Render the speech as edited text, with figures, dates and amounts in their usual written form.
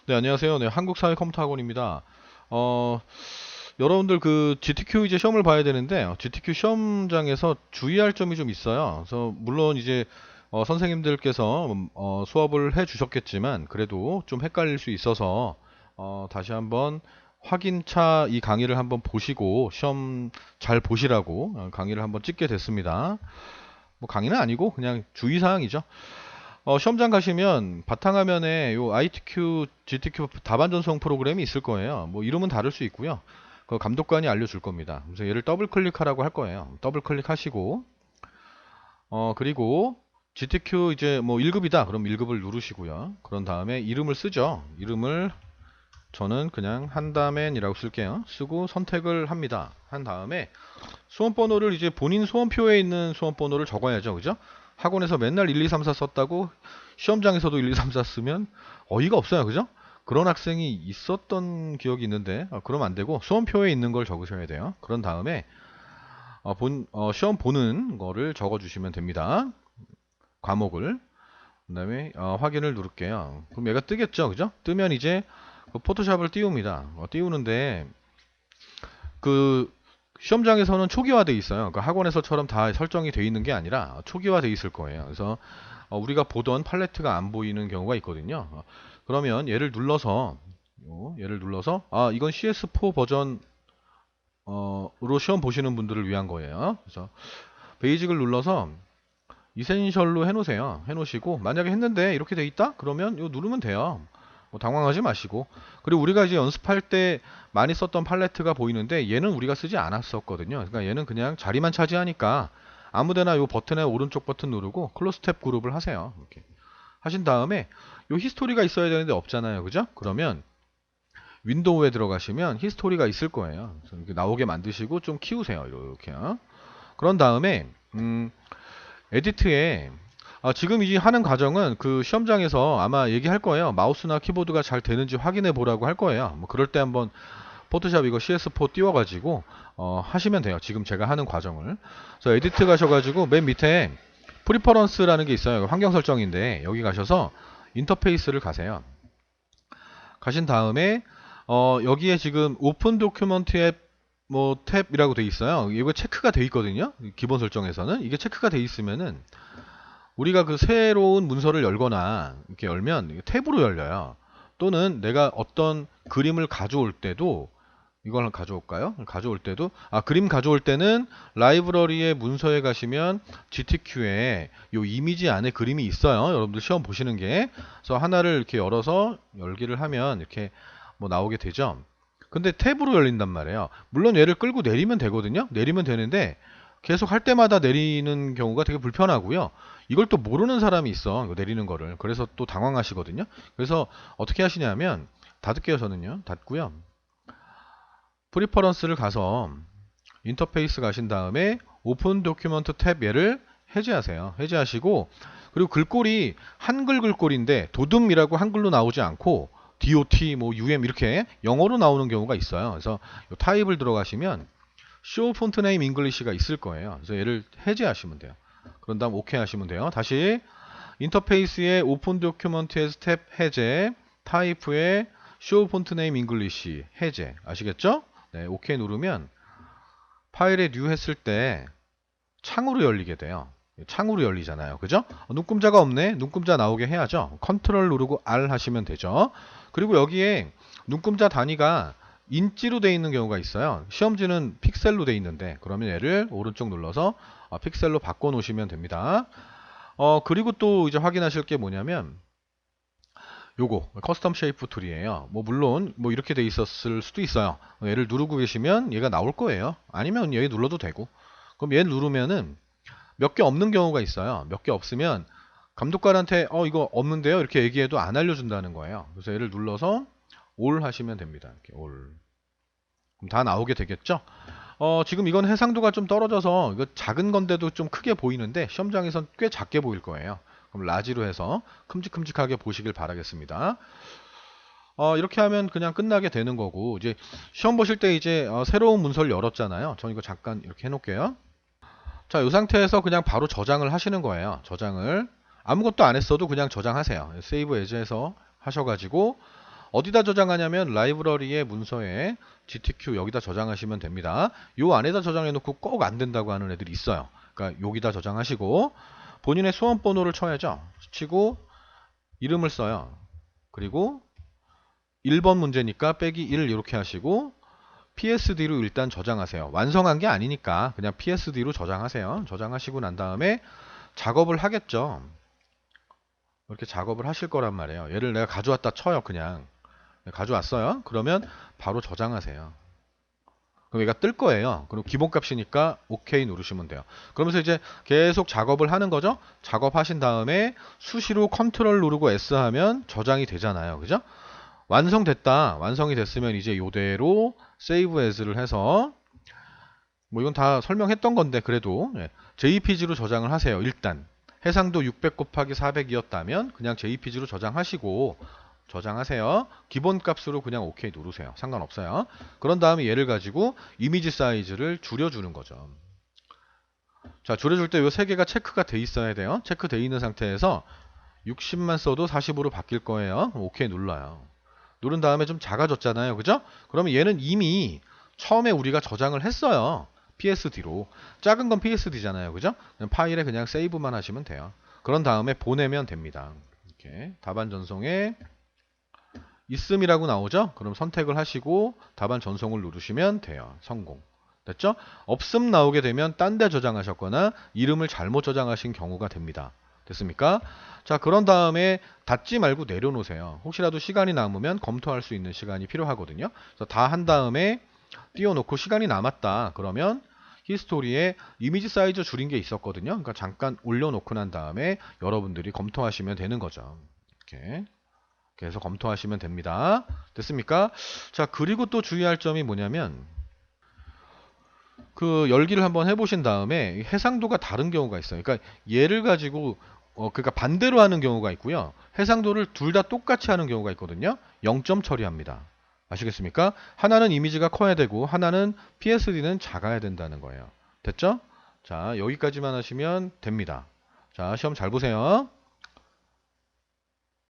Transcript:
네, 안녕하세요. 네, 한국사회컴퓨터학원입니다. 어, 여러분들 그 GTQ 이제 시험을 봐야 되는데, GTQ 시험장에서 주의할 점이 좀 있어요. 그래서 물론 이제 선생님들께서 수업을 해 주셨겠지만, 그래도 좀 헷갈릴 수 있어서 다시 한번 확인차 이 강의를 한번 보시고 시험 잘 보시라고 강의를 한번 찍게 됐습니다. 뭐 강의는 아니고 그냥 주의사항이죠. 시험장 가시면 바탕화면에 요 ITQ, GTQ 답안 전송 프로그램이 있을 거예요. 뭐 이름은 다를 수 있고요. 그 감독관이 알려줄 겁니다. 그래서 얘를 더블 클릭하라고 할 거예요. 더블 클릭하시고 그리고 GTQ 이제 뭐 1급이다. 그럼 1급을 누르시고요. 그런 다음에 이름을 쓰죠. 이름을 저는 그냥 한다맨이라고 쓸게요. 쓰고 선택을 합니다. 한 다음에 수험번호를 이제 본인 수험표에 있는 수험번호를 적어야죠. 그죠? 학원에서 맨날 1, 2, 3, 4 썼다고 시험장에서도 1, 2, 3, 4 쓰면 어이가 없어요. 그죠? 그런 학생이 있었던 기억이 있는데 그러면 안 되고 수험표에 있는 걸 적으셔야 돼요. 그런 다음에 시험 보는 거를 적어 주시면 됩니다. 과목을. 그다음에 확인을 누를게요. 그럼 얘가 뜨겠죠. 그죠? 뜨면 이제 그 포토샵을 띄웁니다. 띄우는데 그 시험장에서는 초기화돼 있어요. 그러니까 학원에서처럼 다 설정이 돼 있는 게 아니라 초기화돼 있을 거예요. 그래서 우리가 보던 팔레트가 안 보이는 경우가 있거든요. 그러면 얘를 눌러서 이건 CS4 버전 으로 시험 보시는 분들을 위한 거예요. 그래서 베이직을 눌러서 이센셜로 해놓으세요. 해놓으시고 만약에 했는데 이렇게 돼 있다? 그러면 이거 누르면 돼요. 뭐 당황하지 마시고. 그리고 우리가 이제 연습할 때 많이 썼던 팔레트가 보이는데 얘는 우리가 쓰지 않았었거든요. 그러니까 얘는 그냥 자리만 차지하니까 아무데나 요 버튼에 오른쪽 버튼 누르고 클로스 탭 그룹을 하세요. 이렇게 하신 다음에 요 히스토리가 있어야 되는데 없잖아요. 그죠? 그러면 윈도우에 들어가시면 히스토리가 있을 거예요. 그래서 이렇게 나오게 만드시고 좀 키우세요. 이렇게요. 그런 다음에 에디트에 지금 이 하는 과정은 그 시험장에서 아마 얘기할 거예요. 마우스나 키보드가 잘 되는지 확인해 보라고 할 거예요. 뭐 그럴 때 한번 포토샵 이거 CS4 띄워가지고 하시면 돼요. 지금 제가 하는 과정을. 그래서 에디트 가셔가지고 맨 밑에 프리퍼런스라는 게 있어요. 환경 설정인데 여기 가셔서 인터페이스를 가세요. 가신 다음에 여기에 지금 오픈 도큐먼트 앱 뭐 탭이라고 돼 있어요. 이거 체크가 돼 있거든요. 기본 설정에서는 이게 체크가 돼 있으면은 우리가 그 새로운 문서를 열거나 이렇게 열면 탭으로 열려요. 또는 내가 어떤 그림을 가져올 때도 이걸 가져올까요? 가져올 때도 그림 가져올 때는 라이브러리의 문서에 가시면 GTQ에 요 이미지 안에 그림이 있어요. 여러분들 시험 보시는 게. 그래서 하나를 이렇게 열어서 열기를 하면 이렇게 뭐 나오게 되죠. 근데 탭으로 열린단 말이에요. 물론 얘를 끌고 내리면 되거든요. 내리면 되는데 계속 할 때마다 내리는 경우가 되게 불편하고요. 이걸 또 모르는 사람이 있어. 이거 내리는 거를. 그래서 또 당황하시거든요. 그래서 어떻게 하시냐면 닫을게요. 저는요. 닫고요. 프리퍼런스를 가서 인터페이스 가신 다음에 오픈 도큐먼트 탭 얘를 해제하세요. 해제하시고 그리고 글꼴이 한글 글꼴인데 도둠이라고 한글로 나오지 않고 DOT 뭐 UM 이렇게 영어로 나오는 경우가 있어요. 그래서 이 타입을 들어가시면 Show Font Name English가 있을 거예요. 그래서 얘를 해제하시면 돼요. 그런 다음 OK 하시면 돼요. 다시 인터페이스에 오픈 도큐먼트에서 탭 해제, 타입에 Show Font Name English 해제 아시겠죠? 네, OK 누르면 파일에 뉴 했을 때 창으로 열리게 돼요. 창으로 열리잖아요. 그죠? 눈금자가 없네. 눈금자 나오게 해야죠. 컨트롤 누르고 R 하시면 되죠. 그리고 여기에 눈금자 단위가 인치로 되어 있는 경우가 있어요. 시험지는 픽셀로 되어 있는데 그러면 얘를 오른쪽 눌러서 픽셀로 바꿔 놓으시면 됩니다. 그리고 또 이제 확인하실 게 뭐냐면 요거 커스텀 쉐이프 툴이에요. 뭐 물론 뭐 이렇게 돼 있었을 수도 있어요. 얘를 누르고 계시면 얘가 나올 거예요. 아니면 얘 눌러도 되고. 그럼 얘 누르면은 몇 개 없는 경우가 있어요. 몇 개 없으면 감독관한테 이거 없는데요 이렇게 얘기해도 안 알려준다는 거예요. 그래서 얘를 눌러서 올 하시면 됩니다. 이렇게 올. 그럼 다 나오게 되겠죠? 지금 이건 해상도가 좀 떨어져서 이거 작은 건데도 좀 크게 보이는데 시험장에선 꽤 작게 보일 거예요. 그럼 라지로 해서 큼직큼직하게 보시길 바라겠습니다. 이렇게 하면 그냥 끝나게 되는 거고 이제 시험 보실 때 이제 새로운 문서를 열었잖아요. 저 이거 잠깐 이렇게 해놓을게요. 자, 이 상태에서 그냥 바로 저장을 하시는 거예요. 저장을 아무것도 안 했어도 그냥 저장하세요. 세이브 에즈에서 하셔가지고 어디다 저장하냐면 라이브러리의 문서에 GTQ 여기다 저장하시면 됩니다. 요 안에다 저장해 놓고 꼭 안 된다고 하는 애들이 있어요. 그러니까 여기다 저장하시고 본인의 수험번호를 쳐야죠. 치고 이름을 써요. 그리고 1번 문제니까 빼기 1 이렇게 하시고 PSD로 일단 저장하세요. 완성한 게 아니니까 그냥 PSD로 저장하세요. 저장하시고 난 다음에 작업을 하겠죠. 이렇게 작업을 하실 거란 말이에요. 얘를 내가 가져왔다 쳐요. 그냥 가져왔어요. 그러면 바로 저장하세요. 그럼 얘가 뜰 거예요. 그리고 기본값이니까 OK 누르시면 돼요. 그러면서 이제 계속 작업을 하는 거죠. 작업하신 다음에 수시로 컨트롤 누르고 S 하면 저장이 되잖아요. 그죠? 완성됐다. 완성이 됐으면 이제 이대로 Save As를 해서 뭐 이건 다 설명했던 건데 그래도 JPG로 저장을 하세요. 일단 해상도 600 곱하기 400이었다면 그냥 JPG로 저장하시고 저장하세요. 기본값으로 그냥 OK 누르세요. 상관없어요. 그런 다음에 얘를 가지고 이미지 사이즈를 줄여주는 거죠. 자, 줄여줄 때 이 세 개가 체크가 돼 있어야 돼요. 체크돼 있는 상태에서 60만 써도 40으로 바뀔 거예요. 그럼 OK 눌러요. 누른 다음에 좀 작아졌잖아요. 그죠? 그러면 얘는 이미 처음에 우리가 저장을 했어요. PSD로. 작은 건 PSD잖아요. 그죠? 그냥 파일에 그냥 세이브만 하시면 돼요. 그런 다음에 보내면 됩니다. 이렇게 답안 전송에 있음이라고 나오죠? 그럼 선택을 하시고 답안 전송을 누르시면 돼요. 성공. 됐죠? 없음 나오게 되면 딴 데 저장하셨거나 이름을 잘못 저장하신 경우가 됩니다. 됐습니까? 자, 그런 다음에 닫지 말고 내려놓으세요. 혹시라도 시간이 남으면 검토할 수 있는 시간이 필요하거든요. 그래서 다 한 다음에 띄워놓고 시간이 남았다. 그러면 히스토리에 이미지 사이즈 줄인 게 있었거든요. 그러니까 잠깐 올려놓고 난 다음에 여러분들이 검토하시면 되는 거죠. 이렇게. 그래서 검토하시면 됩니다. 됐습니까? 자, 그리고 또 주의할 점이 뭐냐면 그 열기를 한번 해보신 다음에 해상도가 다른 경우가 있어요. 그러니까 얘를 가지고 그러니까 반대로 하는 경우가 있고요. 해상도를 둘 다 똑같이 하는 경우가 있거든요. 0점 처리합니다. 아시겠습니까? 하나는 이미지가 커야 되고 하나는 PSD는 작아야 된다는 거예요. 됐죠? 자, 여기까지만 하시면 됩니다. 자, 시험 잘 보세요.